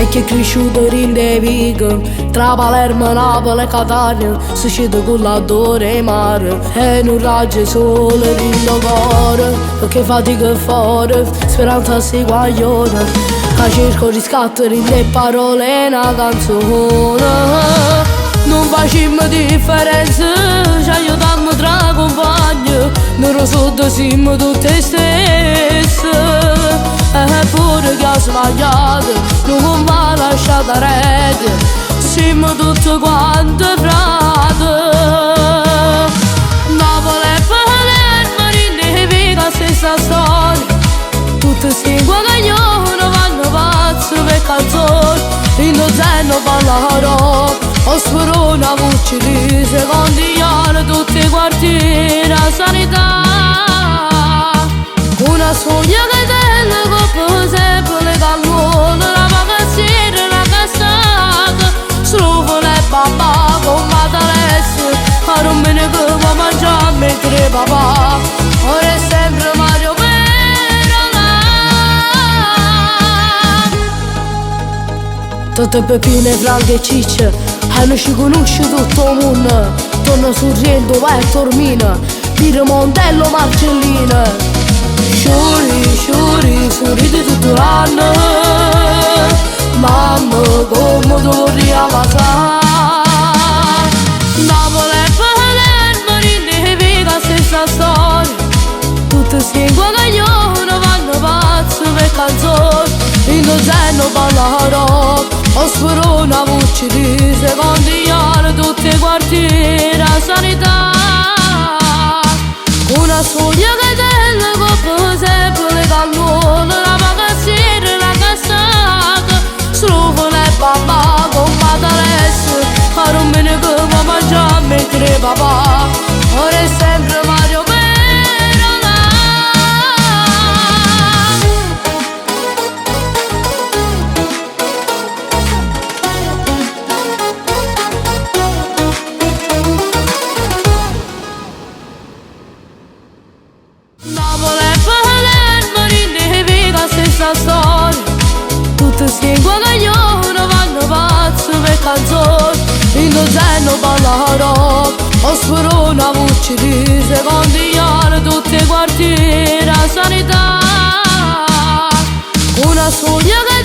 che è cresciuto in De Vigo, tra Palermo, Napoli e Catania, si scende con l'odore e mare, e non raggia sole in lo cuore, perché fatica fuori, speranza si guagliona, che cerco riscatto in le parole e una canzone. Non facciamo differenze, ci aiutiamo tra compagni, noi sotto siamo tutte stesse. Eppure che ha sbagliato, non mi ha lasciato rete, siamo tutti quanti frate. Napoli e Palermo, rinnevica stessa storia, tutti si guadagnano, vanno pazzi per canzoni, in dozeno parlano. Ho spero una voce di secondi anni, tutti i quartieri a sanità. Una sogna che tende con sempre le cannone, la magazzina, la cassata, strufone e papà con matalesse, a non me ne che va mangiare mentre papà, ora è sempre Mario Perolà. Tutte pepine, franche e cicce, non ci conosce tutto il mondo, torna sorridendo, vai a dormire, Pire Montello Marcellina. Sorridi tutto l'anno, mamma come torni a casa. Napoli e Palermo, rinnevica stessa storia, tutti si guadagnano, vanno pazzi per canzoni, in dozeno parlano. Ho spero una voce di secondi anni, tutti i quartieri a sanità. Una sogna che tende con sempre le cannone, la magazzina, la cassata, strufone e papà con matalesse, a non me ne che va mangiare mentre papà, ora è sempre Mario Perolà. Napoli e Palermo, rinnevica stessa storia, tutti si guadagnano, vanno pazzi per canzoni, in dozeno parlano. Ho spero una voce di secondi anni, tutti i quartieri a sanità. Una sogna che